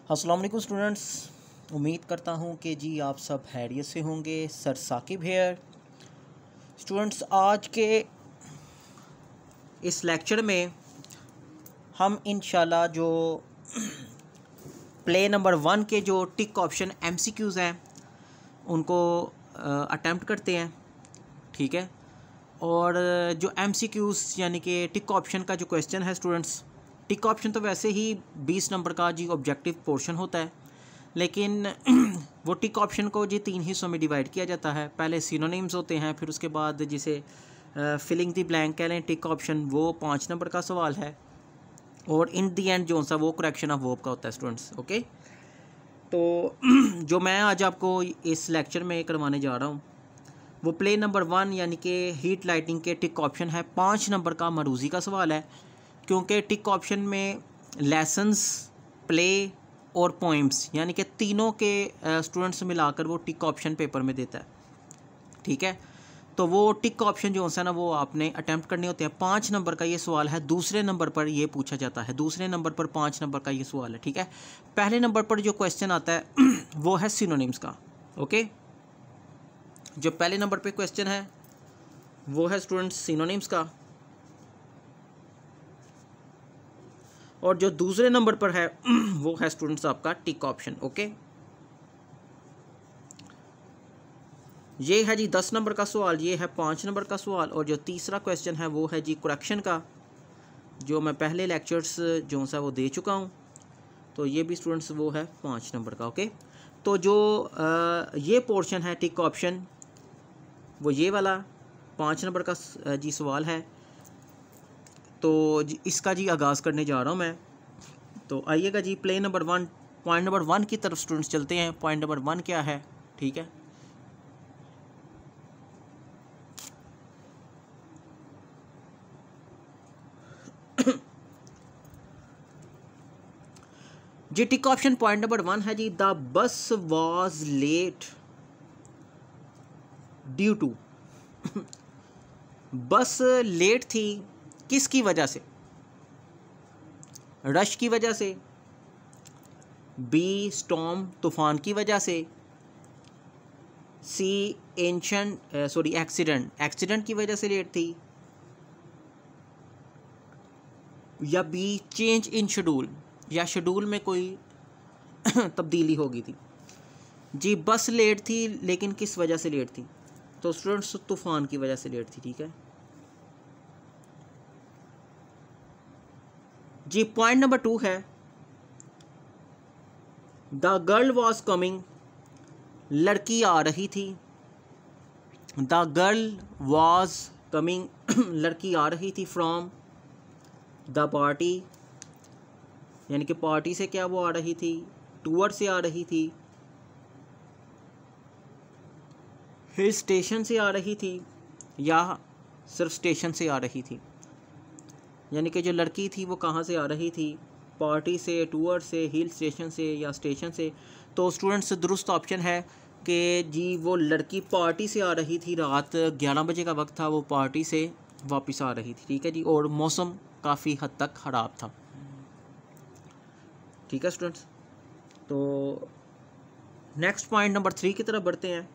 अस्सलाम वालेकुम स्टूडेंट्स, उम्मीद करता हूँ कि जी आप सब खैरियत से होंगे। Sir Saqib hair. स्टूडेंट्स, आज के इस लेक्चर में हम इंशाल्लाह जो प्ले नंबर 1 के जो टिक ऑप्शन एमसीक्यूज़ हैं उनको अटेम्प्ट करते हैं, ठीक है। और जो एमसीक्यूज़ यानी कि टिक ऑप्शन का जो क्वेश्चन है स्टूडेंट्स, टिक ऑप्शन तो वैसे ही 20 नंबर का जी ऑब्जेक्टिव पोर्शन होता है, लेकिन वो टिक ऑप्शन को जी 3 हिस्सों में डिवाइड किया जाता है। पहले सिनोनिम्स होते हैं, फिर उसके बाद जिसे फिलिंग द ब्लैंक कह लें टिक ऑप्शन, वो 5 नंबर का सवाल है, और इन दी एंड जो सा वो करेक्शन ऑफ वर्ब का होता है स्टूडेंट्स। ओके, तो जो मैं आज आपको इस लेक्चर में करवाने जा रहा हूँ वो प्ले नंबर 1 यानी कि हीट लाइटिंग के टिक ऑप्शन है। 5 नंबर का मरूज़ी का सवाल है, क्योंकि टिक ऑप्शन में लेसन्स, प्ले और पोइम्स यानी कि तीनों के स्टूडेंट्स मिलाकर वो टिक ऑप्शन पेपर में देता है, ठीक है। तो वो टिक ऑप्शन जो है ना वो आपने अटैम्प्ट करने होते हैं। 5 नंबर का ये सवाल है, दूसरे नंबर पर ये पूछा जाता है, दूसरे नंबर पर 5 नंबर का ये सवाल है, ठीक है। पहले नंबर पर जो क्वेश्चन आता है वो है सिनोनिम्स का। ओके, जो पहले नंबर पे क्वेश्चन है वो है स्टूडेंट्स सिनोनिम्स का, और जो दूसरे नंबर पर है वो है स्टूडेंट्स आपका टिक ऑप्शन। ओके, ये है जी 10 नंबर का सवाल, ये है 5 नंबर का सवाल, और जो तीसरा क्वेश्चन है वो है जी करेक्शन का, जो मैं पहले लेक्चर्स जो सा वो दे चुका हूँ। तो ये भी स्टूडेंट्स वो है 5 नंबर का। ओके, तो जो ये पोर्शन है टिक ऑप्शन, वो ये वाला 5 नंबर का जी सवाल है। तो इसका जी आगाज़ करने जा रहा हूँ मैं। तो आइएगा जी प्ले नंबर 1, पॉइंट नंबर 1 की तरफ स्टूडेंट्स चलते हैं। पॉइंट नंबर 1 क्या है, ठीक है। जी टिक ऑप्शन पॉइंट नंबर 1 है जी, the bus was late due to. Bus late थी किसकी वजह से? रश की वजह से, बी स्टॉर्म तूफान की वजह से, सी एक्सीडेंट की वजह से लेट थी, या बी चेंज इन शेड्यूल, या शेड्यूल में कोई तब्दीली हो गई थी। जी बस लेट थी, लेकिन किस वजह से लेट थी? तो स्टूडेंट्स तूफान की वजह से लेट थी, ठीक है जी। पॉइंट नंबर 2 है, द गर्ल वॉज कमिंग, लड़की आ रही थी। द गर्ल वॉज कमिंग लड़की आ रही थी, फ्रॉम द पार्टी, यानी कि पार्टी से क्या वो आ रही थी, टूवर्ड से आ रही थी, हिल स्टेशन से आ रही थी, या सिर्फ स्टेशन से आ रही थी। यानी कि जो लड़की थी वो कहाँ से आ रही थी, पार्टी से, टूर से, हिल स्टेशन से, या स्टेशन से। तो स्टूडेंट्स दुरुस्त ऑप्शन है कि जी वो लड़की पार्टी से आ रही थी, रात 11 बजे का वक्त था, वो पार्टी से वापस आ रही थी, ठीक है जी। और मौसम काफ़ी हद तक ख़राब था, ठीक है स्टूडेंट्स। तो नेक्स्ट पॉइंट नंबर 3 की तरफ बढ़ते हैं।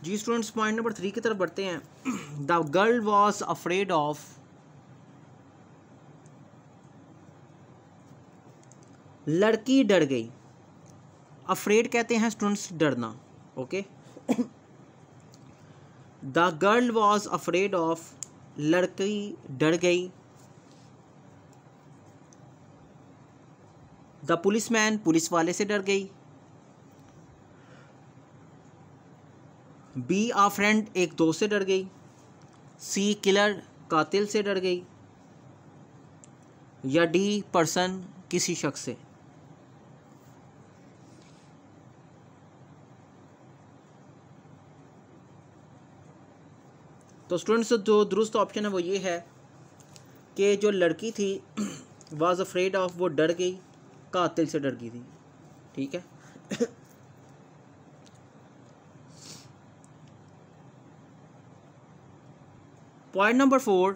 जी स्टूडेंट्स, पॉइंट नंबर 3 की तरफ बढ़ते हैं। The girl was afraid of, लड़की डर गई। अफ्रेड कहते हैं स्टूडेंट्स डरना, okay. The girl was afraid of, लड़की डर गई। द पुलिसमैन, पुलिस वाले से डर गई। बी आ फ्रेंड, एक दोस्त से डर गई। सी किलर, कातिल से डर गई। या डी पर्सन, किसी शख्स से। तो स्टूडेंट्स जो दुरुस्त ऑप्शन है वो ये है कि जो लड़की थी वाज अफ्रेड ऑफ, वो डर गई, कातिल से डर गई थी, ठीक है। पॉइंट नंबर 4,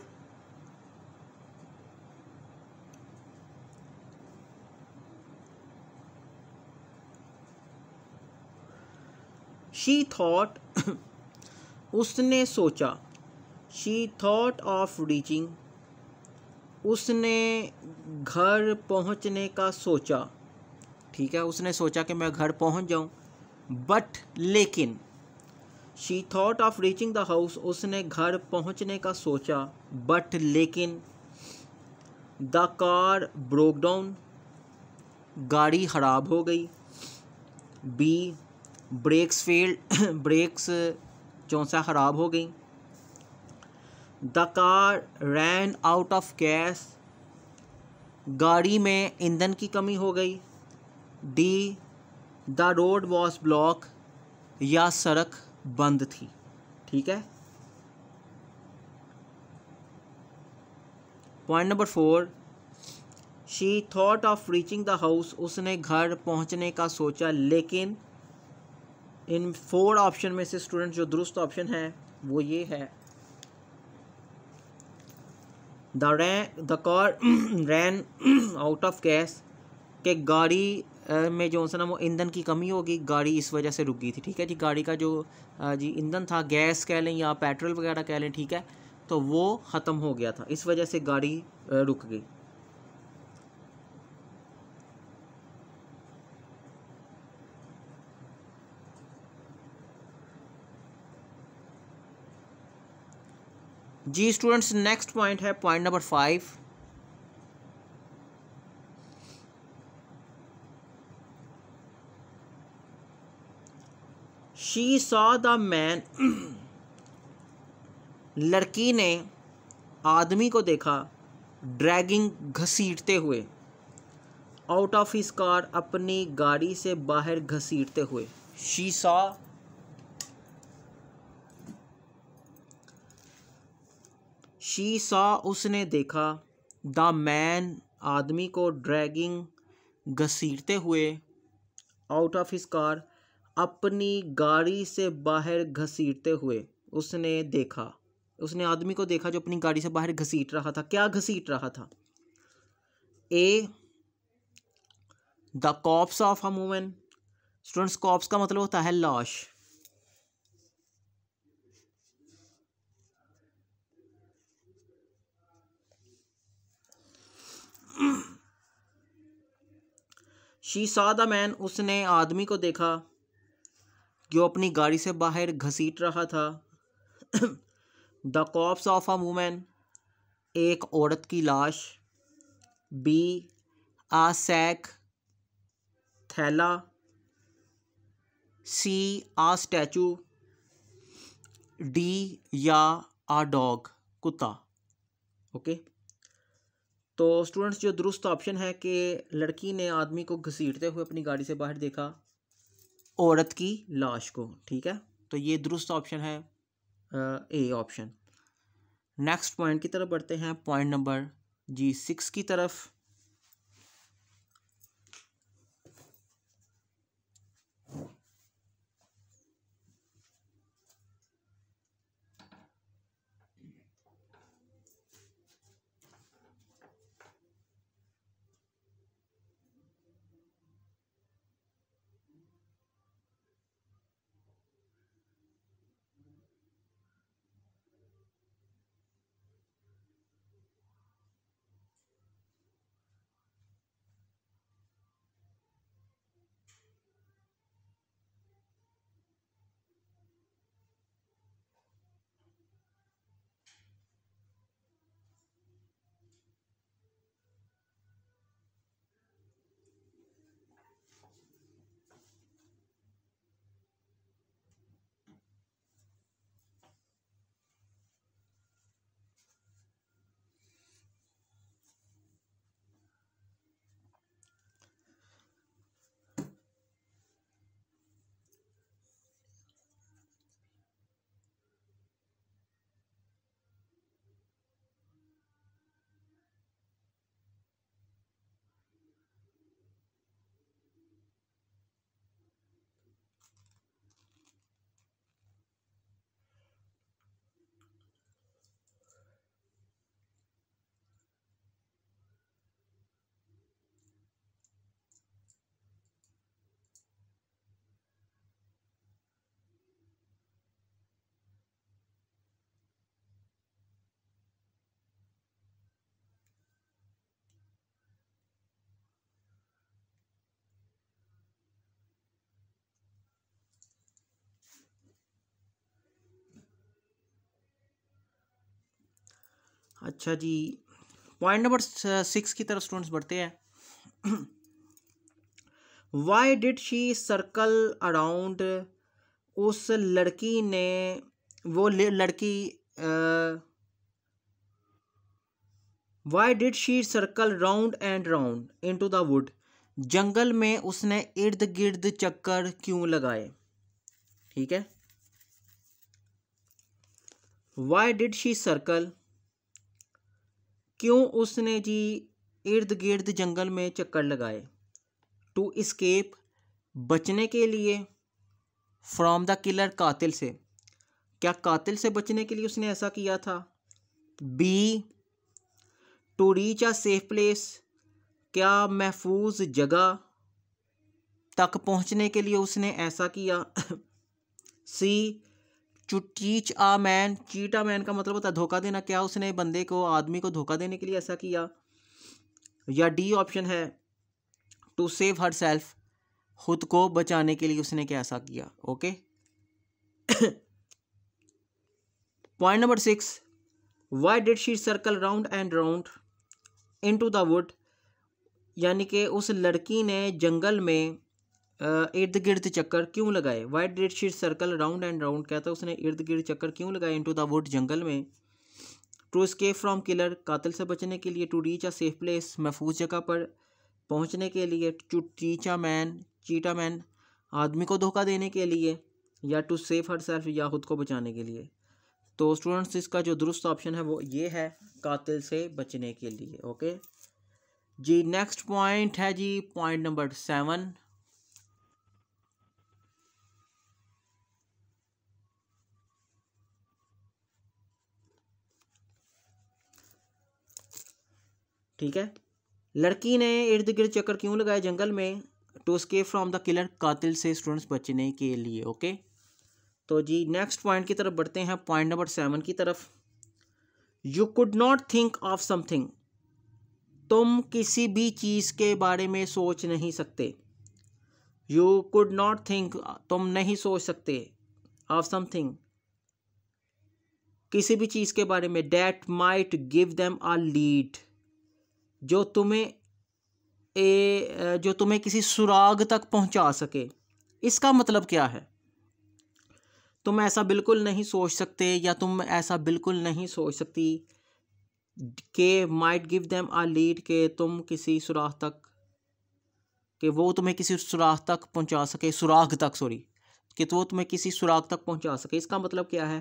शी थॉट, उसने सोचा। शी थॉट ऑफ रीचिंग, उसने घर पहुंचने का सोचा, ठीक है। उसने सोचा कि मैं घर पहुंच जाऊं, बट लेकिन। She thought of reaching the house, उसने घर पहुंचने का सोचा, बट लेकिन। द कार ब्रोक डाउन, गाड़ी ख़राब हो गई। बी ब्रेक्स फेल्ड, ब्रेक्स चौंसा ख़राब हो गई। The car rain out of gas, गाड़ी में ईंधन की कमी हो गई। D the road was block, या सड़क बंद थी, ठीक है। Point number 4, she thought of reaching the house, उसने घर पहुंचने का सोचा, लेकिन। इन 4 ऑप्शन में से स्टूडेंट जो दुरुस्त ऑप्शन है वो ये है, the car rain out of gas, कि गाड़ी में जो है ना वो ईंधन की कमी होगी, गाड़ी इस वजह से रुक गई थी, ठीक है जी। गाड़ी का जो जी ईंधन था, गैस कह लें या पेट्रोल वगैरह कह लें, ठीक है, तो वो ख़त्म हो गया था, इस वजह से गाड़ी रुक गई। जी स्टूडेंट्स, नेक्स्ट पॉइंट है point number 5। She saw the man, लड़की ने आदमी को देखा, ड्रैगिंग, घसीटते हुए। आउट ऑफ हिज कार, अपनी गाड़ी से बाहर घसीटते हुए। शी सॉ, उसने देखा। द मैन, आदमी को, ड्रैगिंग, घसीटते हुए। आउट ऑफ हिज कार, अपनी गाड़ी से बाहर घसीटते हुए उसने देखा। उसने आदमी को देखा जो अपनी गाड़ी से बाहर घसीट रहा था। क्या घसीट रहा था? A the cops of a woman. Students, corpse का मतलब होता है लाश। शी सॉ द मैन, उसने आदमी को देखा जो अपनी गाड़ी से बाहर घसीट रहा था। The cops of a woman, एक औरत की लाश। बी आ सैक, थैला। सी आ स्टैचू। डी या आ डॉग, कुत्ता। ओके। तो स्टूडेंट्स जो दुरुस्त ऑप्शन है कि लड़की ने आदमी को घसीटते हुए अपनी गाड़ी से बाहर देखा, औरत की लाश को, ठीक है। तो ये दुरुस्त ऑप्शन है ए ऑप्शन। नेक्स्ट पॉइंट की तरफ बढ़ते हैं, पॉइंट नंबर 6 की तरफ। अच्छा जी, पॉइंट नंबर 6 की तरफ स्टूडेंट्स बढ़ते हैं। Why did she circle around, उस लड़की ने, वो लड़की, why did she circle round and round into the wood, जंगल में उसने इर्द गिर्द चक्कर क्यों लगाए। ठीक है, वाई डिड शी सर्कल, क्यों उसने जी इर्द गिर्द जंगल में चक्कर लगाए। टू इस्केप, बचने के लिए। फ्रॉम द किलर, कातिल से, क्या कातिल से बचने के लिए उसने ऐसा किया था। B, to reach a safe place, क्या महफूज जगह तक पहुंचने के लिए उसने ऐसा किया। C, to teach a man, cheat a man का मतलब होता है धोखा देना, क्या उसने बंदे को, आदमी को धोखा देने के लिए ऐसा किया। या डी ऑप्शन है, टू सेव हर सेल्फ, खुद को बचाने के लिए उसने क्या ऐसा किया। Okay, point number 6, Y did she circle round and round into the would, यानी कि उस लड़की ने जंगल में इर्द गिर्द चक्कर क्यों लगाए। Y did she circle round and round, कहता है उसने इर्द गिर्द चक्कर क्यों लगाए इनटू द वुड, जंगल में। टू एस्केप फ्रॉम किलर, कातिल से बचने के लिए। To reach a safe place, महफूज जगह पर पहुंचने के लिए। To teach a man, cheat a man, आदमी को धोखा देने के लिए। या टू सेफ हर सेल्फ, या खुद को बचाने के लिए। तो स्टूडेंट्स इसका जो दुरुस्त ऑप्शन है वो ये है, कातिल से बचने के लिए। ओके जी, नेक्स्ट पॉइंट है जी पॉइंट नंबर 7। ठीक है, लड़की ने इर्द गिर्द चक्कर क्यों लगाए जंगल में। To escape from the killer, कातिल से स्टूडेंट्स बचने के लिए। ओके, तो जी नेक्स्ट पॉइंट की तरफ बढ़ते हैं, पॉइंट नंबर 7 की तरफ। You could not think of something, तुम किसी भी चीज़ के बारे में सोच नहीं सकते। यू कुड नॉट थिंक, तुम नहीं सोच सकते। ऑफ समथिंग, किसी भी चीज़ के बारे में। That might give them a lead, जो तुम्हें जो तुम्हें किसी सुराग तक पहुंचा सके। इसका मतलब क्या है, तुम ऐसा बिल्कुल नहीं सोच सकते, या तुम ऐसा बिल्कुल नहीं सोच सकती कि might give them a lead, के तुम किसी सुराग तक, कि वो तुम्हें किसी सुराग तक पहुंचा सके, सुराग तक, सॉरी, कि तो वो तुम्हें किसी सुराग तक पहुंचा सके। इसका मतलब क्या है।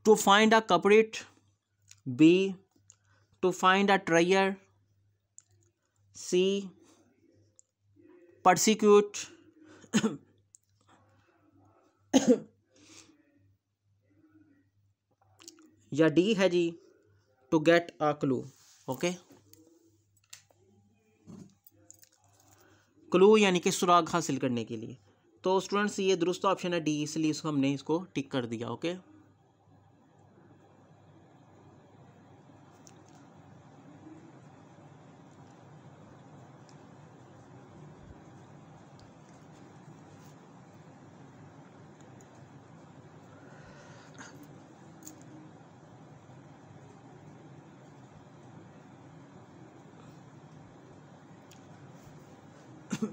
To find a culprit, B, to find a trier, C, persecute, या डी है जी, to get a clue. Okay, clue यानी कि सुराग हासिल करने के लिए। तो स्टूडेंट्स ये दुरुस्त ऑप्शन है डी, इसलिए इसको हमने इसको टिक कर दिया। ओके,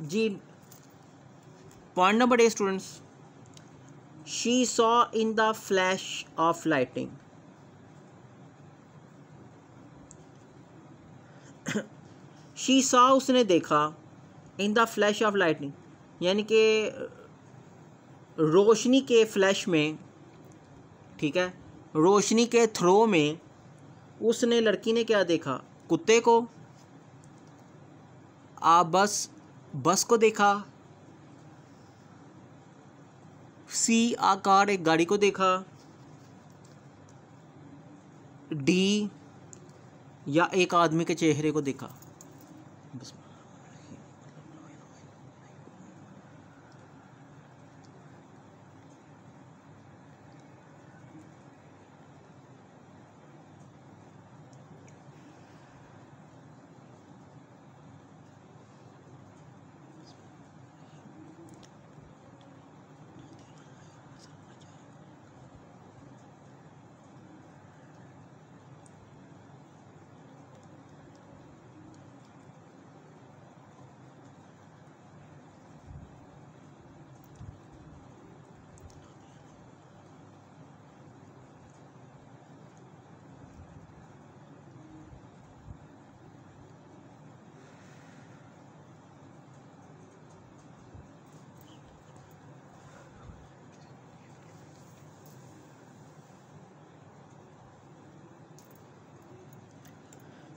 जी point number 8 students, she saw in the flash of lightning, she saw उसने देखा, in the flash of lightning यानी कि रोशनी के फ्लैश में। ठीक है, रोशनी के थ्रो में उसने, लड़की ने क्या देखा, कुत्ते को, बस को देखा, सी, आकार एक गाड़ी को देखा, डी, या एक आदमी के चेहरे को देखा। बस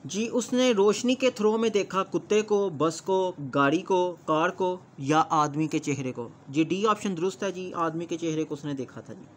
जी उसने रोशनी के थ्रो में देखा कुत्ते को, बस को, गाड़ी को, कार को या आदमी के चेहरे को। जी डी ऑप्शन दुरुस्त है जी, आदमी के चेहरे को उसने देखा था जी।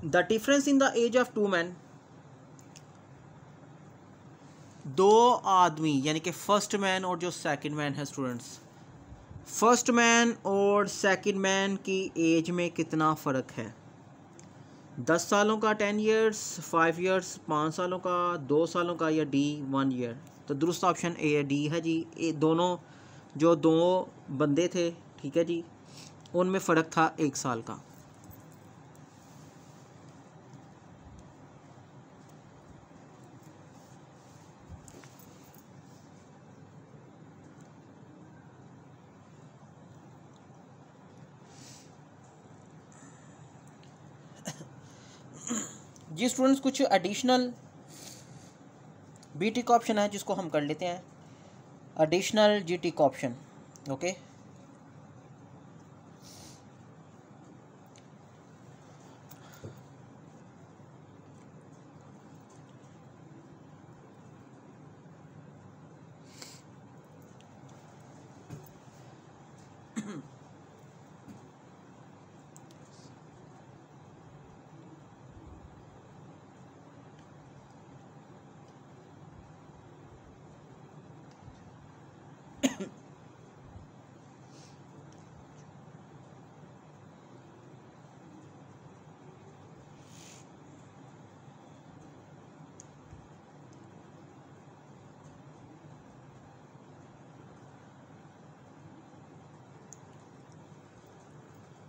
The difference in the age of two man, दो आदमी यानी कि फर्स्ट मैन और जो सेकंड मैन है स्टूडेंट्स, फर्स्ट मैन और सेकंड मैन की एज में कितना फ़र्क है? 10 सालों का 10 ईयर्स, 5 ईयर्स 5 सालों का, 2 सालों का, या डी 1 ईयर। तो दुरुस्त ऑप्शन ए डी है जी। दोनों जो दो बंदे थे, ठीक है जी, उनमें फ़र्क था 1 साल का। जी स्टूडेंट्स कुछ एडिशनल बी टिक ऑप्शन है जिसको हम कर लेते हैं, एडिशनल जी tick option. Okay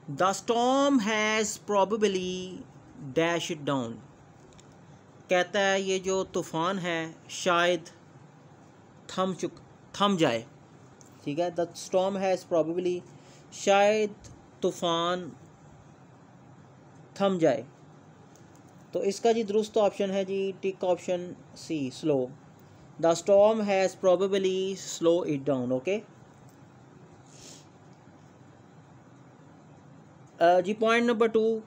the storm has probably dash it down, कहता है ये जो तूफ़ान है शायद थम जाए, ठीक है। द स्टॉर्म हैज़ प्रॉबेबली, शायद तूफ़ान थम जाए। तो इसका जी दुरुस्त ऑप्शन है जी tick option C, slow. The storm has probably slow it down. Okay जी पॉइंट नंबर 2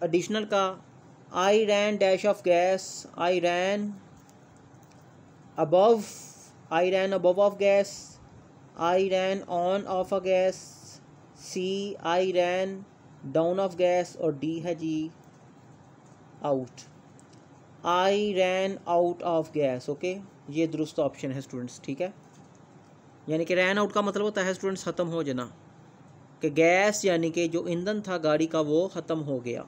एडिशनल का, I ran dash of gas, I ran above of gas, I ran on of a gas, C I ran down of gas, और D है जी out, I ran out of gas. Okay ये दुरुस्त option है students, ठीक है। यानी कि रैन आउट का मतलब होता है स्टूडेंट्स ख़त्म हो जाना, कि गैस यानी कि जो ईंधन था गाड़ी का वो ख़त्म हो गया।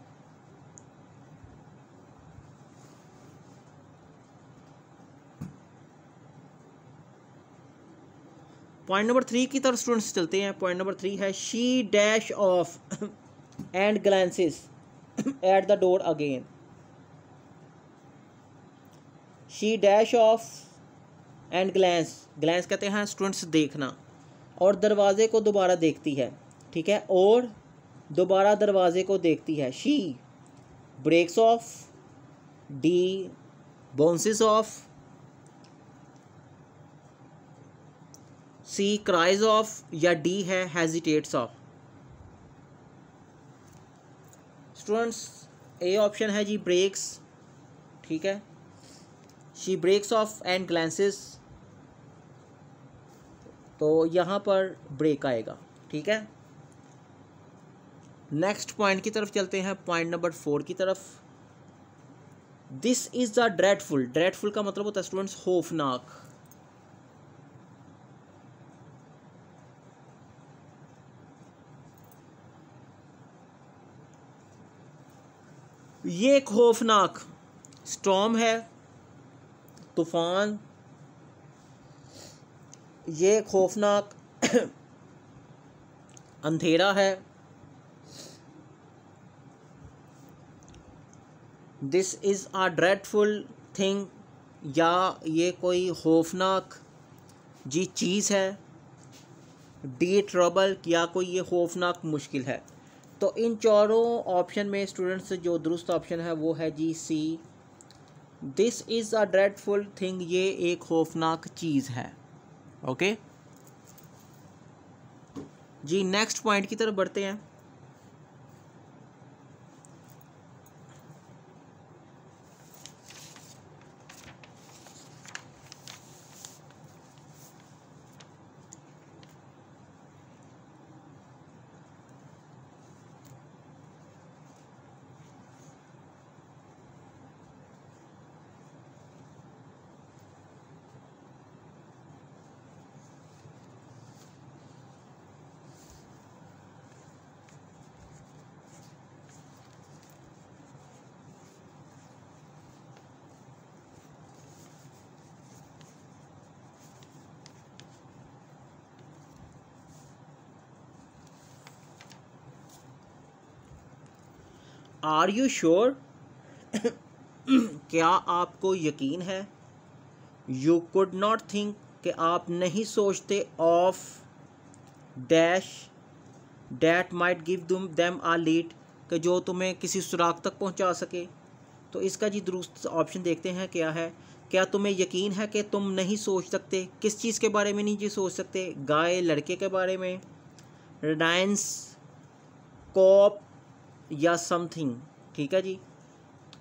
पॉइंट नंबर 3 की तरफ स्टूडेंट्स चलते हैं। पॉइंट नंबर 3 है she dash off and glances at the door again, she dash off and glance कहते हैं स्टूडेंट्स देखना, और दरवाजे को दोबारा देखती है, ठीक है, और दोबारा दरवाजे को देखती है। She breaks off, D bounces off, C cries off या D he hesitates off. Students A option है जी ब्रेक्स, ठीक है, she breaks off and glances, तो यहाँ पर ब्रेक आएगा, ठीक है। नेक्स्ट पॉइंट की तरफ चलते हैं, पॉइंट नंबर 4 की तरफ। This is the dreadful, dreadful का मतलब होता है स्टूडेंट्स खौफनाक। ये खौफनाक स्टॉर्म है, तूफान, ये खौफनाक अंधेरा है। This is a dreadful thing, या ये कोई खौफनाक जी चीज़ है। डी ट्रबल, या कोई ये खौफनाक मुश्किल है। तो इन चारों ऑप्शन में स्टूडेंट्स जो दुरुस्त ऑप्शन है वो है जी C, this is a dreadful thing, ये एक खौफनाक चीज़ है। ओके जी, नेक्स्ट पॉइंट की तरफ बढ़ते हैं। आर यू श्योर, क्या आपको यकीन है। यू कुड नॉट थिंक, कि आप नहीं सोचते, off dash that might give them a lead, कि जो तुम्हें किसी सुराग तक पहुंचा सके। तो इसका जी दुरुस्त ऑप्शन देखते हैं क्या है। क्या तुम्हें यकीन है कि तुम नहीं सोच सकते, किस चीज़ के बारे में नहीं जी सोच सकते, गाय लड़के के बारे में, रिलायंस, कॉप या समथिंग, ठीक है जी।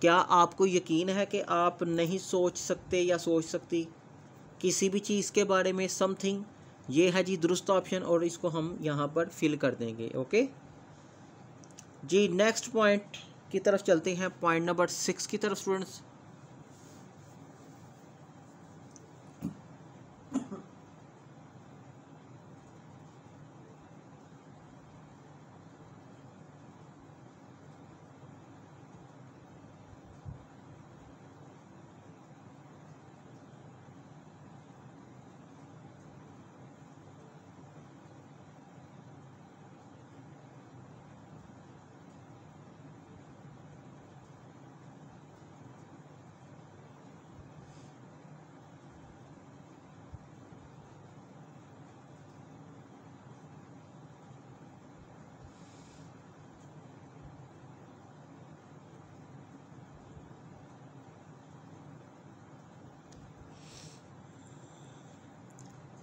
क्या आपको यकीन है कि आप नहीं सोच सकते या सोच सकती किसी भी चीज़ के बारे में, समथिंग, ये है जी दुरुस्त ऑप्शन, और इसको हम यहाँ पर फिल कर देंगे। ओके जी, नेक्स्ट पॉइंट की तरफ चलते हैं, पॉइंट नंबर 6 की तरफ students.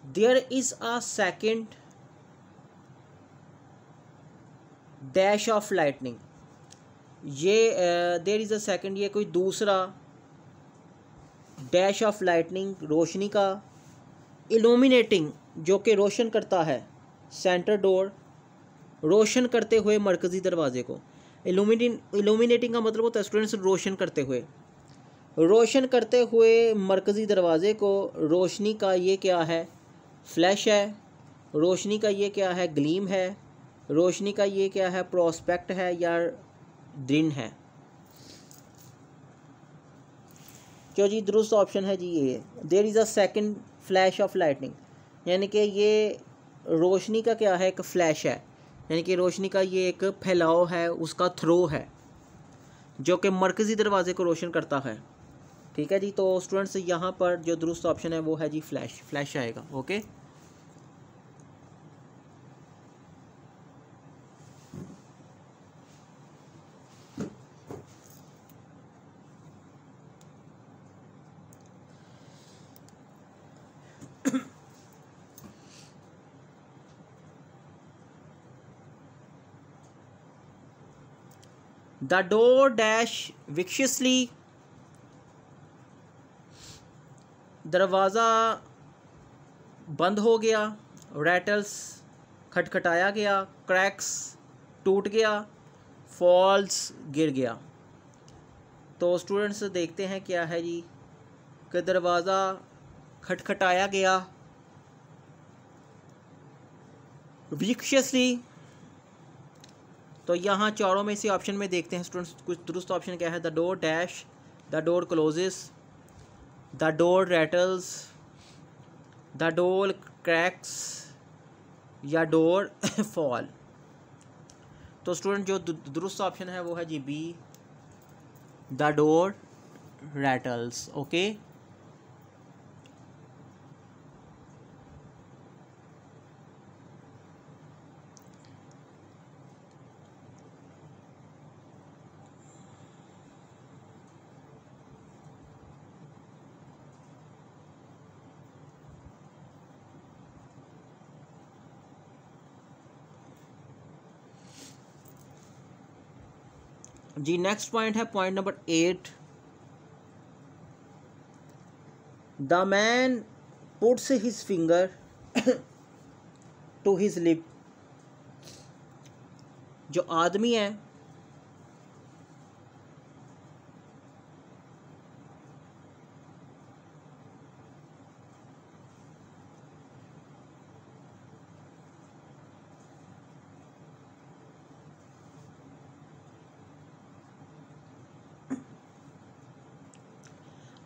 There is a second dash of lightning, ये देयर इज़ अ सेकेंड, ये कोई दूसरा डैश ऑफ लाइटनिंग, रोशनी का, इल्यूमिनेटिंग, जो कि रोशन करता है, सेंटर डोर, रोशन करते हुए मरकज़ी दरवाजे को। इल्यूमिनेटिंग का मतलब होता है स्टूडेंट्स रोशन करते हुए, रोशन करते हुए मरकज़ी दरवाजे को। रोशनी का ये क्या है, फ्लैश है। रोशनी का ये क्या है, ग्लीम है। रोशनी का ये क्या है, प्रोस्पेक्ट है या दिन है। जो जी दुरुस्त ऑप्शन है जी ये, there is a second flash of lightning, यानी कि ये रोशनी का क्या है, एक फ्लैश है, यानी कि रोशनी का ये एक फैलाव है, उसका थ्रो है, जो कि मरकज़ी दरवाजे को रोशन करता है। ठीक है जी, तो स्टूडेंट्स यहाँ पर जो दुरुस्त ऑप्शन है वो है जी फ्लैश, फ्लैश आएगा। ओके द डोर डैश विक्शियसली, दरवाज़ा बंद हो गया, रैटल्स खटखटाया गया, क्रैक्स टूट गया, फॉल्स गिर गया। तो स्टूडेंट्स देखते हैं क्या है जी कि दरवाज़ा खटखटाया गया विक्शियसली। तो यहाँ चारों में से ऑप्शन में देखते हैं स्टूडेंट्स कुछ दुरुस्त ऑप्शन क्या है। The door dash, the door closes, the door rattles, the door cracks या डोर फॉल। तो स्टूडेंट जो दुरुस्त ऑप्शन है वो है जी B, the door rattles. Okay, जी नेक्स्ट पॉइंट है point number 8। The man puts his finger to his lip. जो आदमी है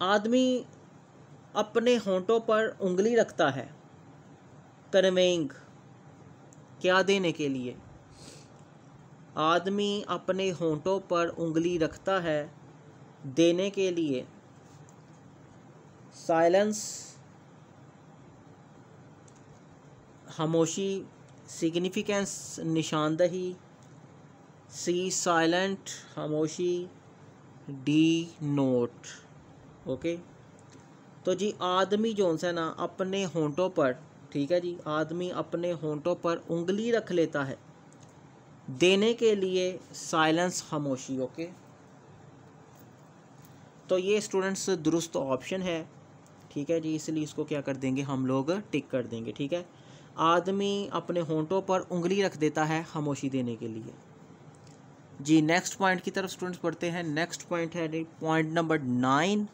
आदमी अपने होंठों पर उंगली रखता है, कन्वेइंग क्या देने के लिए। आदमी अपने होंठों पर उंगली रखता है देने के लिए। साइलेंस खामोशी, सिग्निफिकेंस निशानदही, सी साइलेंट खामोशी, डी नोट। ओके, तो जी आदमी जो है ना अपने होंठों पर, ठीक है जी, आदमी अपने होंठों पर उंगली रख लेता है देने के लिए साइलेंस खामोशी। ओके, तो ये स्टूडेंट्स दुरुस्त ऑप्शन है, ठीक है जी, इसलिए इसको क्या कर देंगे हम लोग टिक कर देंगे। ठीक है, आदमी अपने होंठों पर उंगली रख देता है खामोशी देने के लिए। जी नेक्स्ट पॉइंट की तरफ स्टूडेंट्स पढ़ते हैं। नेक्स्ट पॉइंट है point number 9।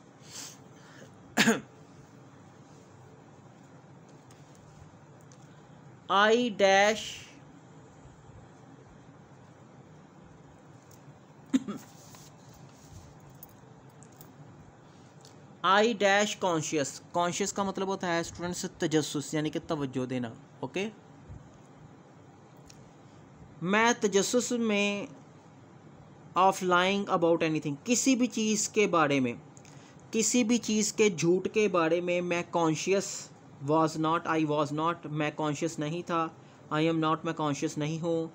I dash I dash conscious. Conscious का मतलब होता है स्टूडेंट्स तजस्सुस, यानी कि तवज्जो देना। ओके, मैं तजस्सुस में ऑफ लाइंग अबाउट एनीथिंग, किसी भी चीज़ के बारे में, किसी भी चीज़ के झूठ के बारे में मैं conscious was not, I was not, मैं कॉन्शियस नहीं था। आई एम नॉट, मैं कॉन्शियस नहीं हूँ।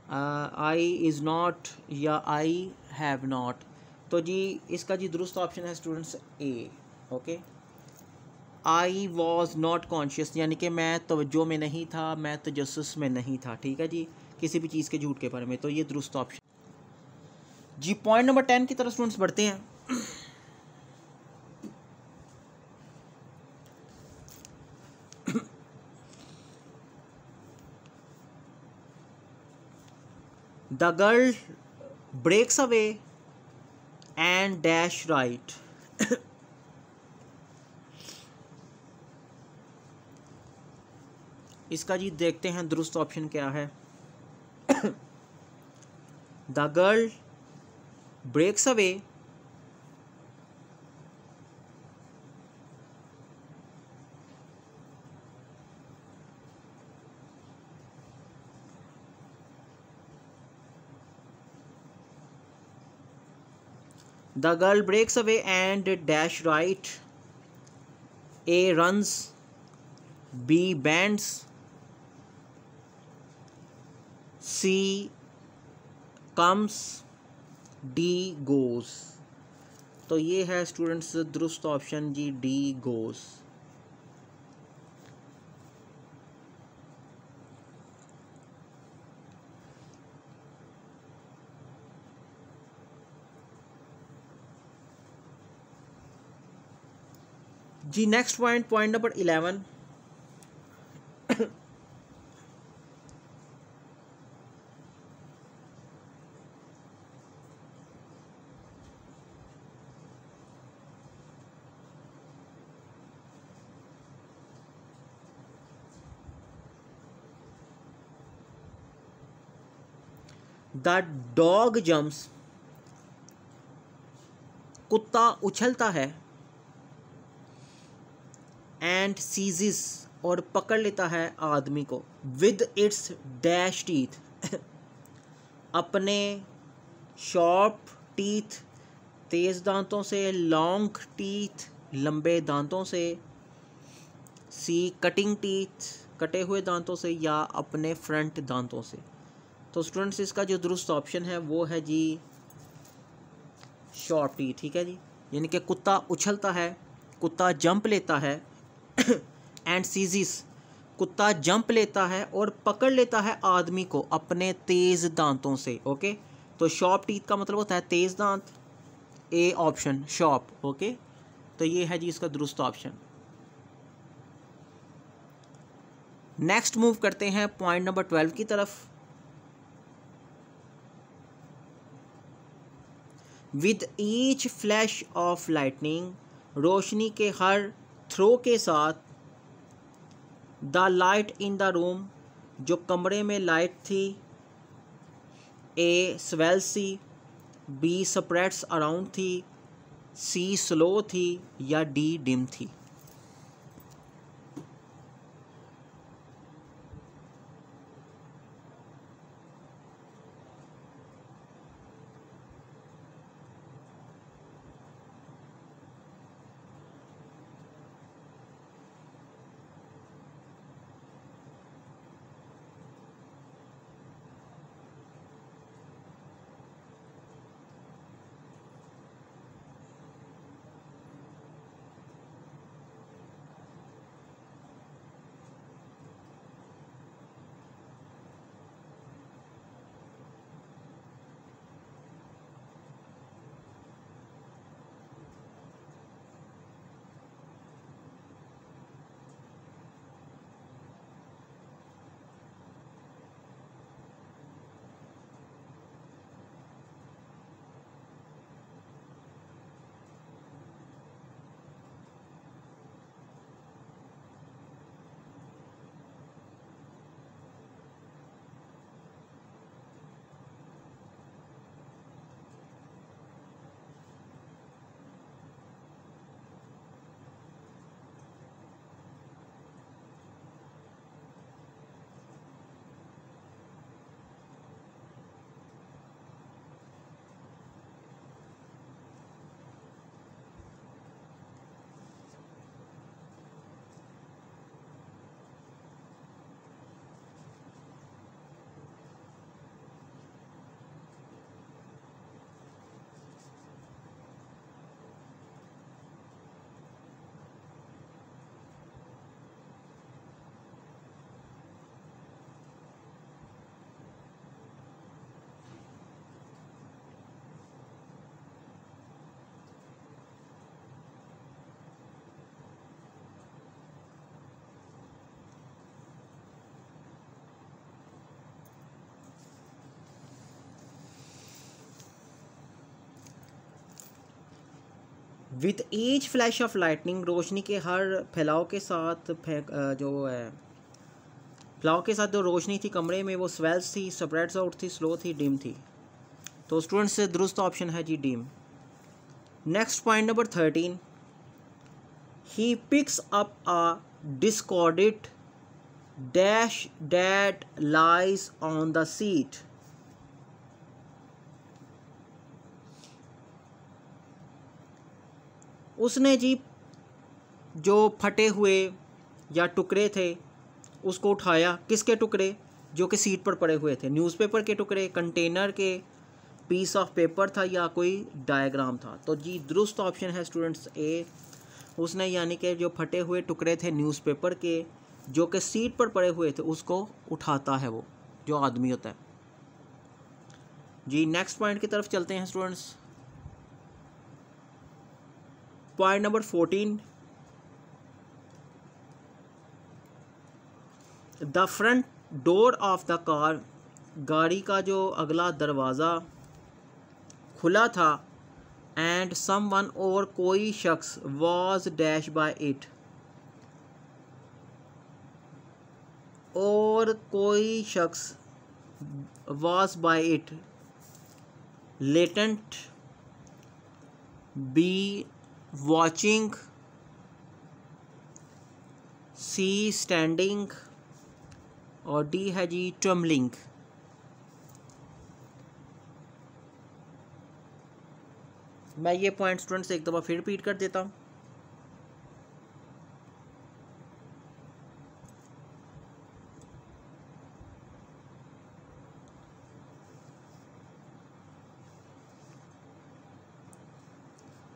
आई इज़ नॉट या आई हैव नॉट। तो जी इसका जी दुरुस्त ऑप्शन है students A. Okay, I was not conscious यानी कि मैं तवज्जो में नहीं था, मैं तजस्सुस में नहीं था। ठीक है जी, किसी भी चीज़ के झूठ के बारे में, तो ये दुरुस्त ऑप्शन। जी पॉइंट नंबर 10 की तरफ स्टूडेंट्स बढ़ते हैं। The girl breaks away and dash right. इसका जी देखते हैं दुरुस्त ऑप्शन क्या है। The girl breaks away The girl breaks away and dash right. A runs, B bends, C comes, D goes। तो ये है स्टूडेंट्स दुरुस्त ऑप्शन जी, डी गोज। जी next point, point number 11, the dog jumps, कुत्ता उछलता है, एंड सीजिस, और पकड़ लेता है आदमी को, विद इट्स डैश टीथ, अपने शॉर्प टीथ, तेज़ दांतों से, लॉन्ग टीथ, लंबे दांतों से, सी कटिंग टीथ, कटे हुए दांतों से, या अपने फ्रंट दांतों से। तो स्टूडेंट्स इसका जो दुरुस्त ऑप्शन है वो है जी शॉर्प टीथ। ठीक है जी, यानी कि कुत्ता उछलता है, कुत्ता जंप लेता है, एंड सीजिस, कुत्ता जंप लेता है और पकड़ लेता है आदमी को अपने तेज़ दांतों से। ओके, तो शॉर्प टीथ का मतलब होता है तेज़ दांत, ए ऑप्शन शॉर्प। ओके, तो ये है जी इसका दुरुस्त ऑप्शन। नेक्स्ट मूव करते हैं पॉइंट नंबर 12 की तरफ। With each flash of lightning, रोशनी के हर थ्रो के साथ, the light in the room, जो कमरे में लाइट थी, ए स्वेल्स थी, बी स्प्रेड्स अराउंड थी, सी स्लो थी, या डी डिम थी। With each flash of lightning, रोशनी के हर फैलाव के साथ जो है फैलाव के साथ जो रोशनी थी कमरे में, वो स्वेल्स थी, स्प्रेड्स आउट थी, स्लो थी, डिम थी। तो स्टूडेंट्स से दुरुस्त ऑप्शन है जी dim. Next point number 13, he picks up a discarded dash that lies on the seat. उसने जी जो फटे हुए या टुकड़े थे उसको उठाया, किसके टुकड़े, जो कि सीट पर पड़े हुए थे, न्यूज़पेपर के टुकड़े, कंटेनर के, पीस ऑफ पेपर था, या कोई डायग्राम था। तो जी दुरुस्त ऑप्शन है स्टूडेंट्स ए, उसने यानी कि जो फटे हुए टुकड़े थे न्यूज़पेपर के जो कि सीट पर पड़े हुए थे उसको उठाता है वो जो आदमी होता है। जी नेक्स्ट पॉइंट की तरफ चलते हैं students. Point number 14, the front door of the car, गाड़ी का जो अगला दरवाज़ा खुला था। एंड समवन, और कोई शख्स, वॉज डैश बाय इट, और कोई शख्स, was by it, latent, B watching, C standing, और डी है जी ट्रम्बलिंग। मैं ये पॉइंट स्टूडेंट्स एक दफ़ा फिर रिपीट कर देता हूँ।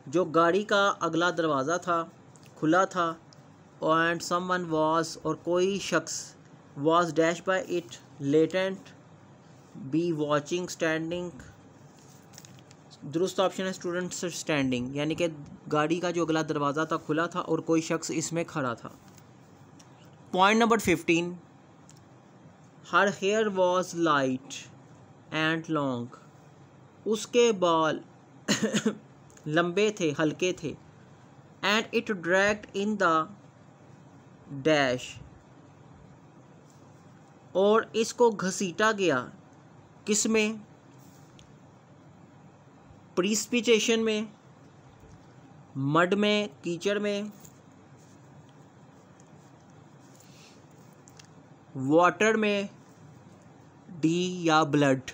जो गाड़ी का अगला दरवाज़ा था खुला था, एंड समवन वॉज, और कोई शख्स, was dash by it, latent, B watching, standing. दुरुस्त ऑप्शन है स्टूडेंट्स स्टैंडिंग, यानी कि गाड़ी का जो अगला दरवाज़ा था खुला था और कोई शख्स इसमें खड़ा था। Point number 15, her hair was light and long, उसके बाल लंबे थे, हल्के थे। And it dragged in the dash, और इसको घसीटा गया किस में, प्रीसिपिटेशन में, मड में, कीचड़ में, वाटर में, डी या ब्लड।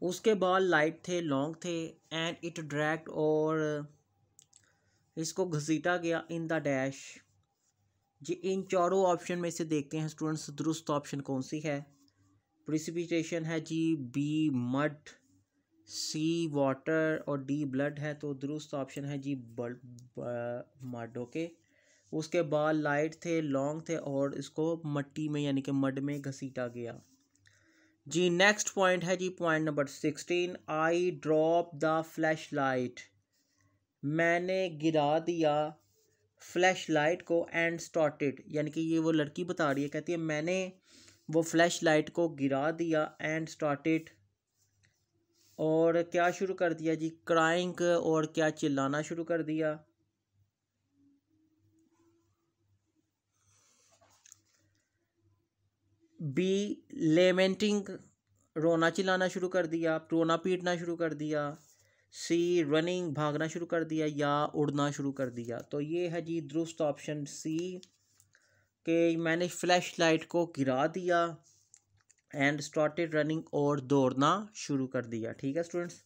उसके बाल लाइट थे, लॉन्ग थे। एंड इट ड्रैग्ड, और इसको घसीटा गया, इन द डैश। जी इन चारों ऑप्शन में से देखते हैं स्टूडेंट्स दुरुस्त ऑप्शन कौन सी है। प्रिसिपिटेशन है जी बी मड, सी वाटर, और डी ब्लड है। तो दुरुस्त ऑप्शन है जी मड। ओके, उसके बाल लाइट थे, लॉन्ग थे, और इसको मट्टी में यानी कि मड में घसीटा गया। जी नेक्स्ट पॉइंट है जी point number 16, I drop the flash light, मैंने गिरा दिया फ्लैश लाइट को। एंड स्टार्टेड, यानी कि ये वो लड़की बता रही है, कहती है मैंने वो फ्लैश लाइट को गिरा दिया। एंड स्टार्टेड, और क्या शुरू कर दिया जी, क्राइंग, और क्या चिल्लाना शुरू कर दिया। बी लेमेंटिंग, रोना चिल्लाना शुरू कर दिया, रोना पीटना शुरू कर दिया। सी रनिंग, भागना शुरू कर दिया, या उड़ना शुरू कर दिया। तो ये है जी दुरुस्त ऑप्शन सी, कि मैंने फ्लैश लाइट को गिरा दिया एंड स्टार्टेड रनिंग, और दौड़ना शुरू कर दिया। ठीक है स्टूडेंट्स।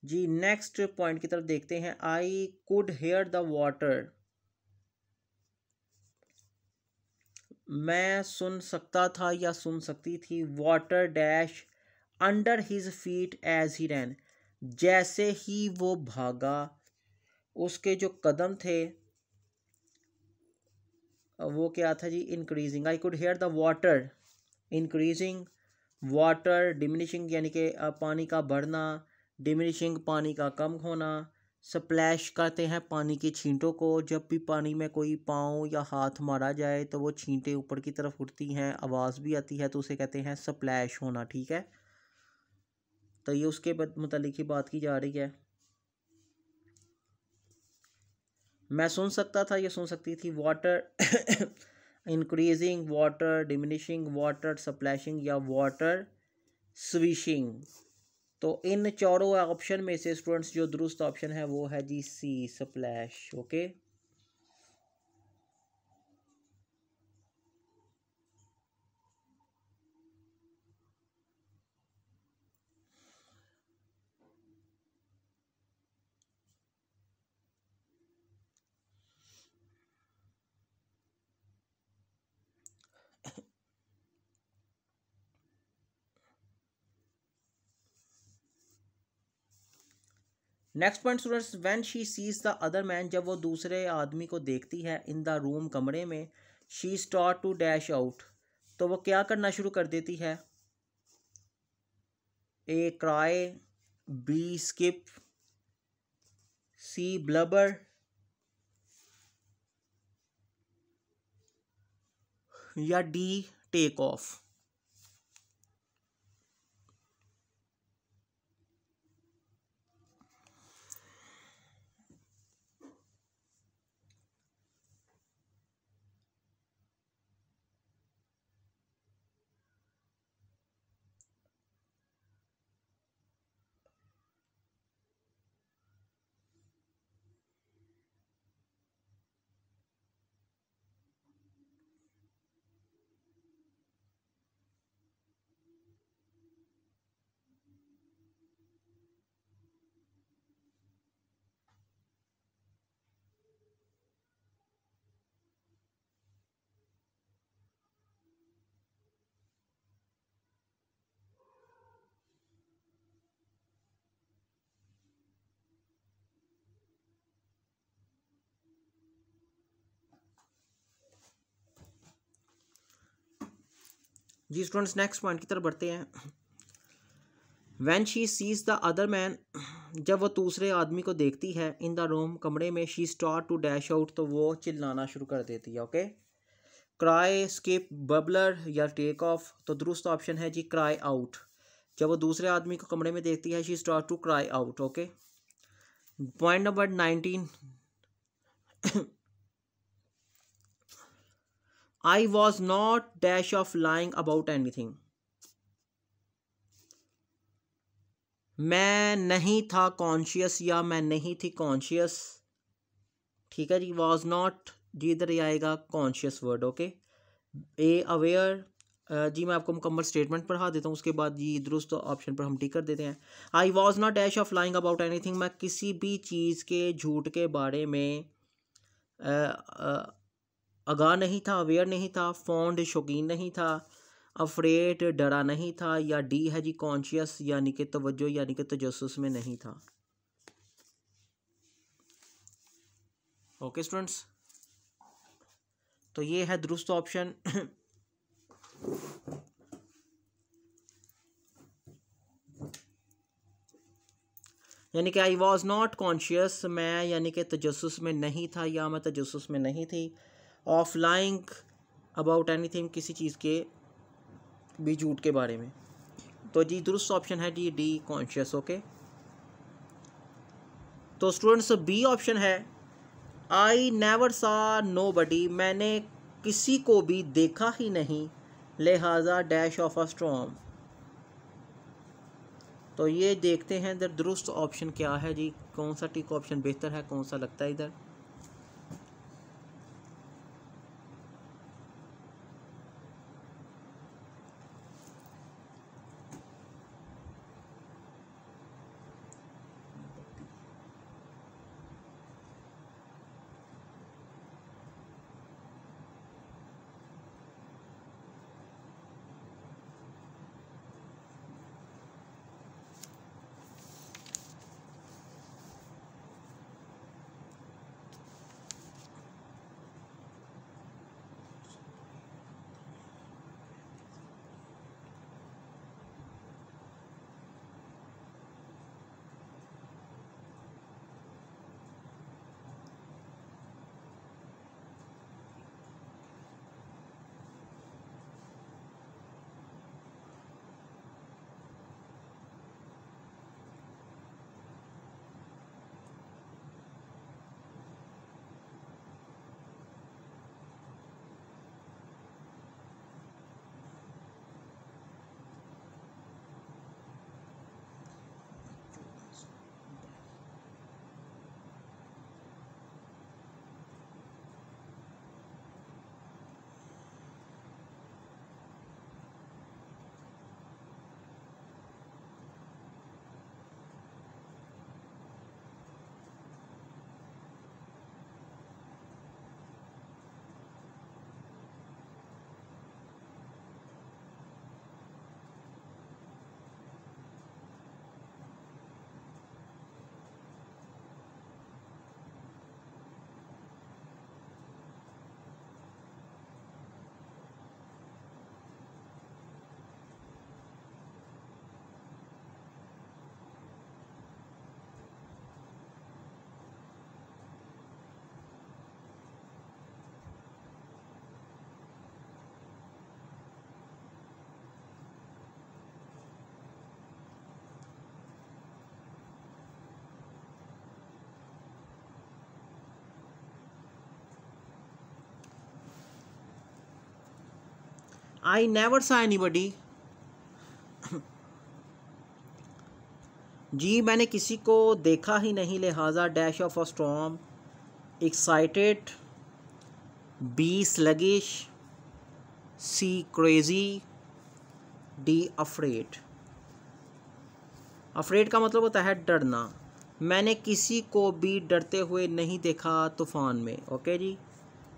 जी नेक्स्ट पॉइंट की तरफ देखते हैं। I could hear the water, मैं सुन सकता था या सुन सकती थी, water dash under his feet as he ran, जैसे ही वो भागा उसके जो कदम थे वो क्या था जी, increasing. I could hear the water increasing, water diminishing, यानी कि पानी का बढ़ना, डिमिनिशिंग पानी का कम होना। स्प्लैश कहते हैं पानी की छींटों को, जब भी पानी में कोई पाँव या हाथ मारा जाए तो वो छींटें ऊपर की तरफ उठती हैं, आवाज़ भी आती है, तो उसे कहते हैं स्प्लैश होना। ठीक है, तो ये उसके मुतालिक ही बात की जा रही है। मैं सुन सकता था या सुन सकती थी, water increasing, water diminishing, water splashing, या वाटर स्विशिंग। तो इन चारों ऑप्शन में से स्टूडेंट्स जो दुरुस्त ऑप्शन है वो है जी C, splash. Okay, next point students, when she sees the other man, जब वो दूसरे आदमी को देखती है, इन द रूम, कमरे में, she start to dash out, तो वो क्या करना शुरू कर देती है? A cry, B skip, C blubber या डी टेक ऑफ। जी स्टूडेंट्स, नेक्स्ट पॉइंट की तरफ बढ़ते हैं। When she sees the other man, जब वो दूसरे आदमी को देखती है, इन द रूम, कमरे में, she start to dash out, तो वो चिल्लाना शुरू कर देती है। ओके, क्राई, स्किप, बबलर या टेक ऑफ। तो दुरुस्त ऑप्शन है जी क्राई आउट। जब वो दूसरे आदमी को कमरे में देखती है, she start to cry out. Okay, point number 19, I was not dash of lying about anything, मैं नहीं था कॉन्शियस या मैं नहीं थी कॉन्शियस। ठीक है जी, वॉज नॉट जी इधर ही आएगा कॉन्शियस वर्ड। ओके, ए अवेयर, जी मैं आपको मुकम्मल स्टेटमेंट पढ़ा देता हूँ, उसके बाद जी दुरुस्त ऑप्शन पर हम टिक कर देते हैं। आई was not dash of lying about anything, मैं किसी भी चीज़ के झूठ के बारे में आगाह नहीं था, अवेयर नहीं था, फॉन्ड शौकीन नहीं था, अफ्रेड डरा नहीं था, या डी है जी कॉन्शियस यानी कि तवज्जो यानी कि तजस्सुस में नहीं था। ओके स्टूडेंट्स, तो ये है दुरुस्त ऑप्शन। यानी कि आई वॉज नॉट कॉन्शियस, मैं यानी कि तजस्सुस में नहीं था या मैं तजस्सुस में नहीं थी, ऑफ लाइंग अबाउट एनीथिंग, किसी चीज़ के भी झूठ के बारे में। तो जी दुरुस्त ऑप्शन है जी डी कॉन्शियस। ओके, तो स्टूडेंट्स बी ऑप्शन है आई नेवर सा नो बडी, मैंने किसी को भी देखा ही नहीं, लिहाजा डैश ऑफ अ स्टॉर्म। तो ये देखते हैं इधर दुरुस्त ऑप्शन क्या है जी, कौन सा टिक ऑप्शन बेहतर है, कौन सा लगता है इधर। आई नेवर सा एनीबडी। जी मैंने किसी को देखा ही नहीं, लिहाजा dash of a storm. Excited, B sluggish, C crazy, D afraid. Afraid का मतलब होता है डरना। मैंने किसी को भी डरते हुए नहीं देखा तूफ़ान में। ओके जी,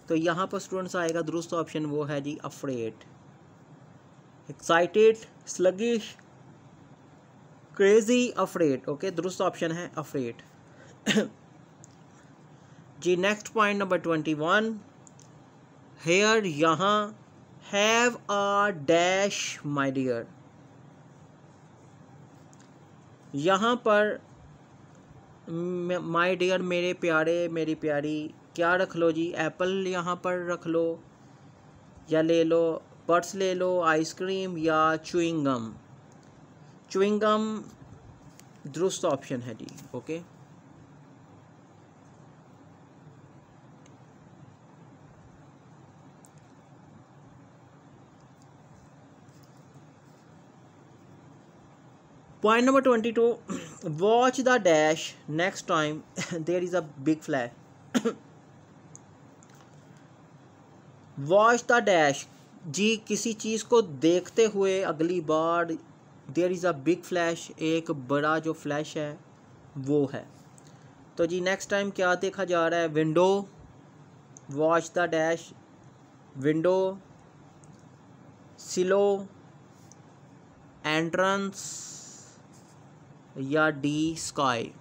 तो यहाँ पर स्टूडेंट्स आएगा दुरुस्त ऑप्शन वो है जी afraid. Excited, sluggish, crazy, afraid. Okay, दुरुस्त ऑप्शन है अफ्रेड। जी नेक्स्ट पॉइंट नंबर 21, हेयर यहाँ, have a dash my dear. यहाँ पर माय डियर मेरे प्यारे मेरी प्यारी क्या रख लो जी, एप्पल यहाँ पर रख लो या ले लो, पर्स ले लो, आइसक्रीम या च्युइंग गम। च्युइंग गम दुरुस्त ऑप्शन है जी। Okay, point number 22, watch the dash next time there is a big flash. Watch the dash जी, किसी चीज़ को देखते हुए अगली बार, there is a big flash, एक बड़ा जो फ्लैश है वो है। तो जी नेक्स्ट टाइम क्या देखा जा रहा है, window, watch the dash, window, silo, entrance या डी स्काई।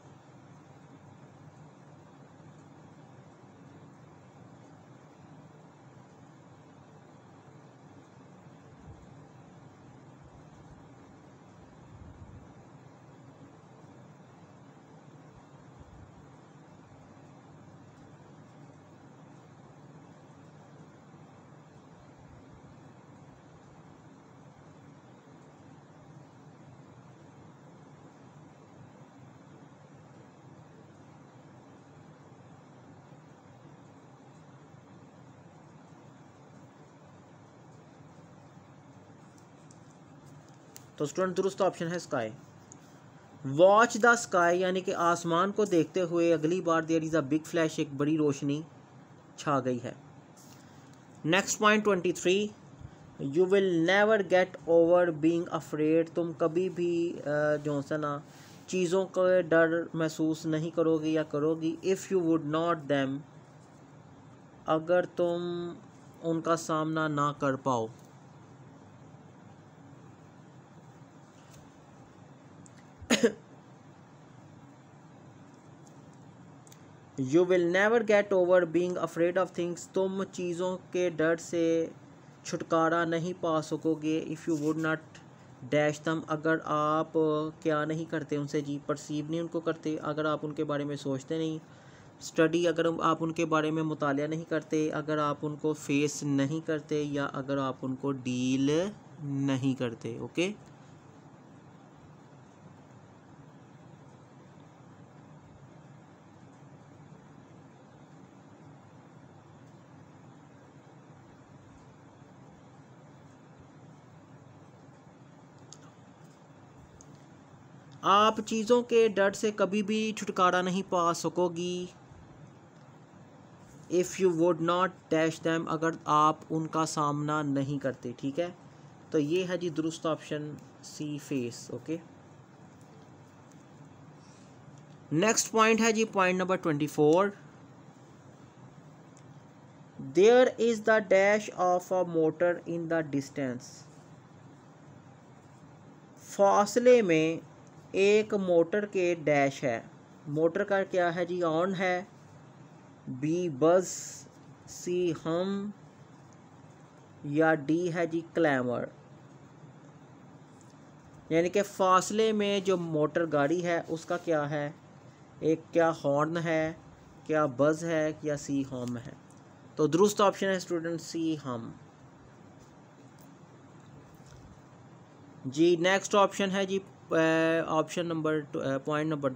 तो स्टूडेंट दुरुस्त ऑप्शन है स्काई। वॉच द स्काई यानी कि आसमान को देखते हुए अगली बार there is a big flash, एक बड़ी रोशनी छा गई है। Next point 23, you will never get over being afraid. तुम कभी भी जो है ना चीज़ों का डर महसूस नहीं करोगे या करोगी। If you would not them, अगर तुम उनका सामना ना कर पाओ। You will never get over being afraid of things, तुम चीज़ों के डर से छुटकारा नहीं पा सकोगे। If you would not dash दम, अगर आप क्या नहीं करते उनसे जी, परसीव नहीं उनको करते, अगर आप उनके बारे में सोचते नहीं, स्टडी अगर आप उनके बारे में मुतालिया नहीं करते, अगर आप उनको फेस नहीं करते या अगर आप उनको डील नहीं करते। ओके, आप चीज़ों के डर से कभी भी छुटकारा नहीं पा सकोगी। If you would not dash them, अगर आप उनका सामना नहीं करते। ठीक है, तो ये है जी दुरुस्त option C face. Okay, next point है जी point number 24, there is the dash of a motor in the distance. फासले में एक मोटर के डैश है। मोटर का क्या है जी, ऑन है, बी बस, सी हम या डी है जी क्लैमर। यानी कि फासले में जो मोटर गाड़ी है उसका क्या है, एक क्या हॉर्न है, क्या बज़ है या सी हम है। तो दुरुस्त ऑप्शन है स्टूडेंट सी हम। जी नेक्स्ट ऑप्शन है जी ऑप्शन नंबर पॉइंट नंबर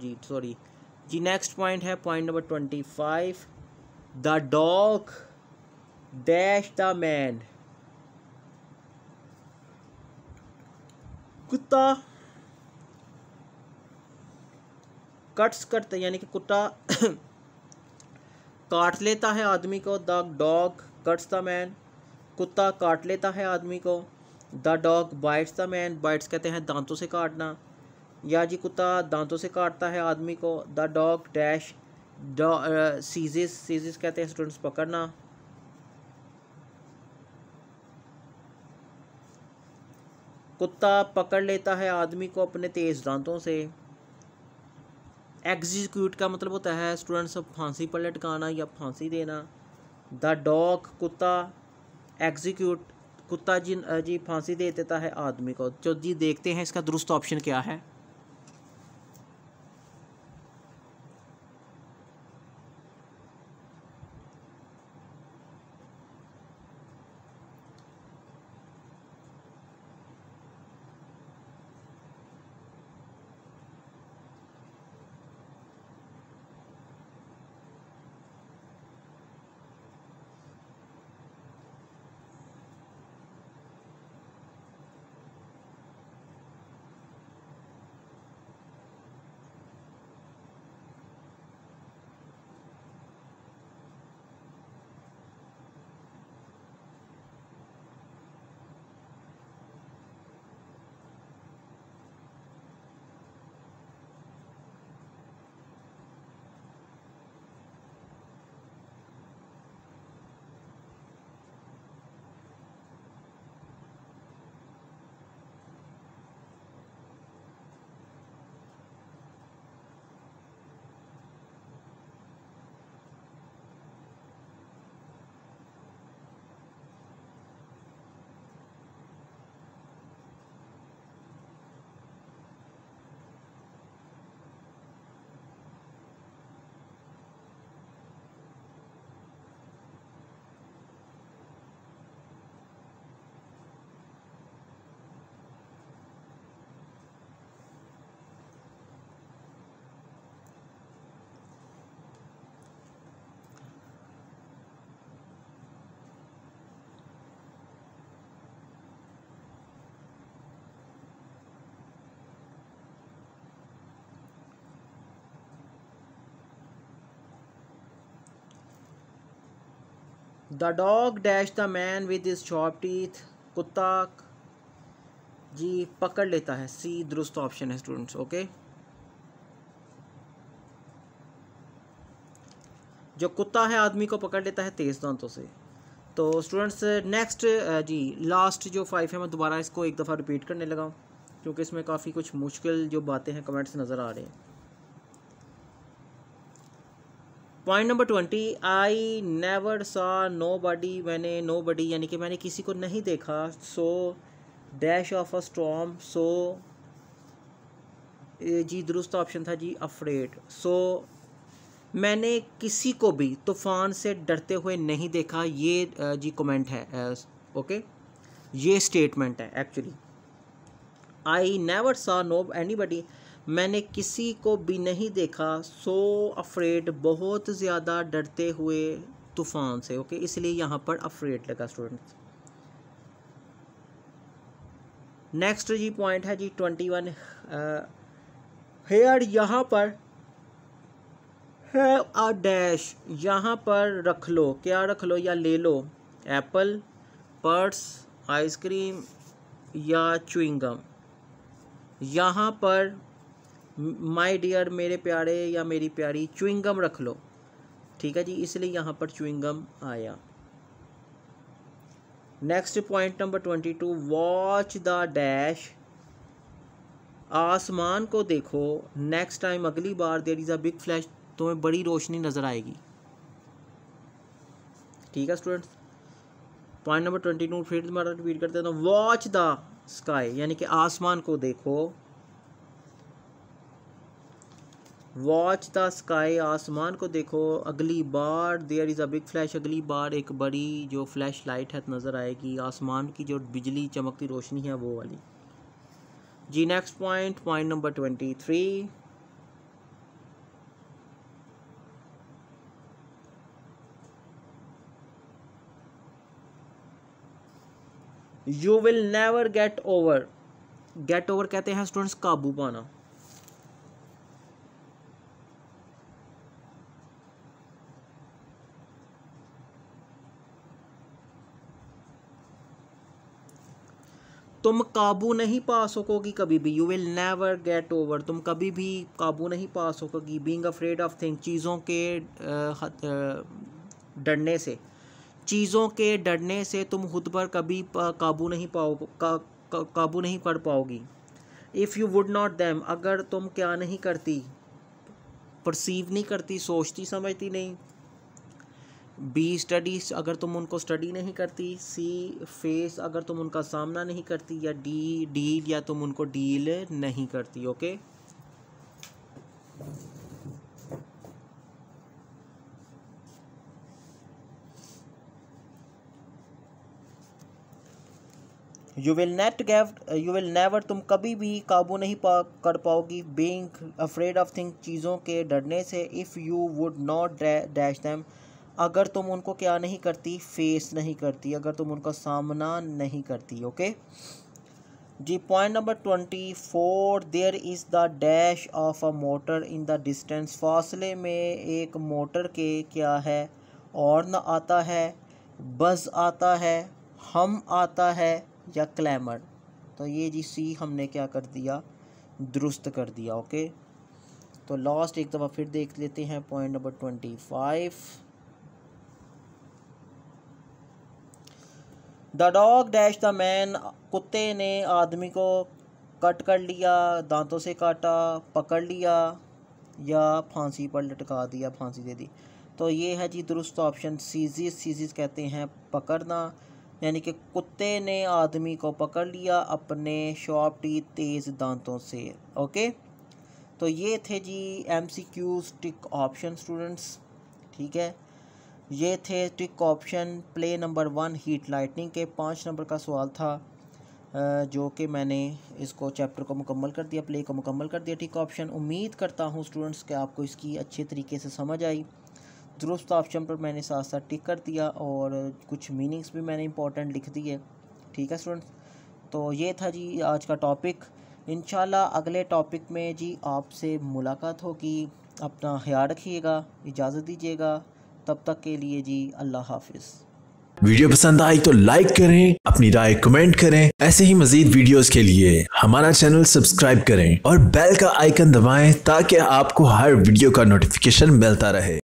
जी नेक्स्ट पॉइंट है point number 25, the dog dash the man. कुत्ता कट्स करता यानी कि कुत्ता काट लेता है आदमी को, the dog cuts the man. कुत्ता काट लेता है आदमी को, the dog bytes the man. Bytes कहते हैं दांतों से काटना, या जी कुत्ता दांतों से काटता है आदमी को, the dog dash ceases. Ceases कहते हैं स्टूडेंट्स पकड़ना। कुत्ता पकड़ लेता है आदमी को अपने तेज़ दांतों से। एग्जीक्यूट का मतलब होता है स्टूडेंट्स फांसी पर लटकाना या फांसी देना। द डॉग कुत्ता, एग्जीक्यूट कुत्ता जी फांसी दे देता है आदमी को। जो जी देखते हैं इसका दुरुस्त ऑप्शन क्या है। The dog dash the man with his sharp teeth. कुत्ता जी पकड़ लेता है, सी दुरुस्त ऑप्शन है स्टूडेंट्स। ओके, जो कुत्ता है आदमी को पकड़ लेता है तेज दांतों से। तो स्टूडेंट्स नेक्स्ट जी लास्ट जो 5 है मैं दोबारा इसको एक दफ़ा रिपीट करने लगा क्योंकि इसमें काफ़ी कुछ मुश्किल जो बातें हैं कमेंट्स नज़र आ रहे हैं। पॉइंट नंबर 20, आई नेवर सा नो बडी। मैंने नो बडी यानी कि मैंने किसी को नहीं देखा। So dash of a storm. So जी दुरुस्त ऑप्शन था जी अफ्रेड। सो मैंने किसी को भी तूफ़ान से डरते हुए नहीं देखा, ये जी कमेंट है। ओके, ये स्टेटमेंट है एक्चुअली। आई नेवर सा नो एनीबडी, मैंने किसी को भी नहीं देखा। सो अफ्रेड, बहुत ज़्यादा डरते हुए तूफ़ान से। ओके, इसलिए यहाँ पर अफ्रेड लगा स्टूडेंट्स। नेक्स्ट जी पॉइंट है जी 21, हेयर यहाँ पर है अ डैश, यहाँ पर रख लो, क्या रख लो या ले लो। एप्पल, पर्स, आइसक्रीम या च्युइंगम। यहाँ पर माय डियर मेरे प्यारे या मेरी प्यारी च्युइंगम रख लो। ठीक है जी, इसलिए यहाँ पर च्युइंगम आया। Next point number 22, watch the dash, आसमान को देखो। नेक्स्ट टाइम, अगली बार, there is a big flash, तुम्हें बड़ी रोशनी नज़र आएगी। ठीक है स्टूडेंट्स, पॉइंट नंबर 22 फिर दोबारा रिपीट करते हैं। वॉच द स्काई यानी कि आसमान को देखो। वॉच द स्काई, आसमान को देखो। अगली बार, there is a big flash, अगली बार एक बड़ी जो फ्लैश लाइट है नज़र आएगी। आसमान की जो बिजली चमकती रोशनी है वो वाली जी। Next point, point number 23, you will never get over get over कहते हैं स्टूडेंट्स काबू पाना। तुम काबू नहीं पा सकोगी कभी भी, you will never get over, तुम कभी भी काबू नहीं पा सकोगी। बीइंग अफ्रेड ऑफ थिंग, चीज़ों के डरने से, चीज़ों के डरने से तुम खुद पर कभी काबू नहीं काबू नहीं कर पाओगी। If you would not them, अगर तुम क्या नहीं करती, परसीव नहीं करती, सोचती समझती नहीं। बी स्टडीज, अगर तुम उनको स्टडी नहीं करती। सी फेस, अगर तुम उनका सामना नहीं करती। या डी डील, या तुम उनको डील नहीं करती। ओके, यू विल नेवर, तुम कभी भी काबू नहीं कर पाओगी। बीइंग अफ्रेड ऑफ थिंग, चीज़ों के डरने से। If you would not dash them, अगर तुम उनको क्या नहीं करती, फेस नहीं करती, अगर तुम उनका सामना नहीं करती। ओके जी। Point number 24, there is the dash of a motor in the distance, फासले में एक मोटर के क्या है, हॉर्न आता है, बज़ आता है, हम आता है, या क्लैमर। तो ये जी सी हमने क्या कर दिया, दुरुस्त कर दिया। ओके, तो लास्ट एक दफ़ा फिर देख लेते हैं point number 25। The dog dash the man, कुत्ते ने आदमी को कट कर लिया, दांतों से काटा, पकड़ लिया, या फांसी पर लटका दिया, फांसी दे दी। तो ये है जी दुरुस्त ऑप्शन, सीजीज। सीजीज कहते हैं पकड़ना, यानी कि कुत्ते ने आदमी को पकड़ लिया अपने शॉर्प टीथ, तेज़ दांतों से। ओके, तो ये थे जी MCQs टिक ऑप्शन स्टूडेंट्स। ठीक है, ये थे tick option play number 1 heat lightning के। 5 नंबर का सवाल था जो कि मैंने इसको चैप्टर को मुकम्मल कर दिया, प्ले को मुकम्मल कर दिया। टिक ऑप्शन, उम्मीद करता हूँ स्टूडेंट्स कि आपको इसकी अच्छे तरीके से समझ आई। दुरुस्त ऑप्शन पर मैंने साथ साथ टिक कर दिया और कुछ मीनिंग्स भी मैंने इंपॉर्टेंट लिख दिए। ठीक है स्टूडेंट्स, तो ये था जी आज का टॉपिक। इंशाल्लाह अगले टॉपिक में जी आपसे मुलाकात होगी। अपना ख्याल रखिएगा, इजाज़त दीजिएगा, तब तक के लिए जी अल्लाह हाफिज़। वीडियो पसंद आई तो लाइक करें, अपनी राय कमेंट करें। ऐसे ही मजीद वीडियोस के लिए हमारा चैनल सब्सक्राइब करें और बेल का आइकन दबाएं ताकि आपको हर वीडियो का नोटिफिकेशन मिलता रहे।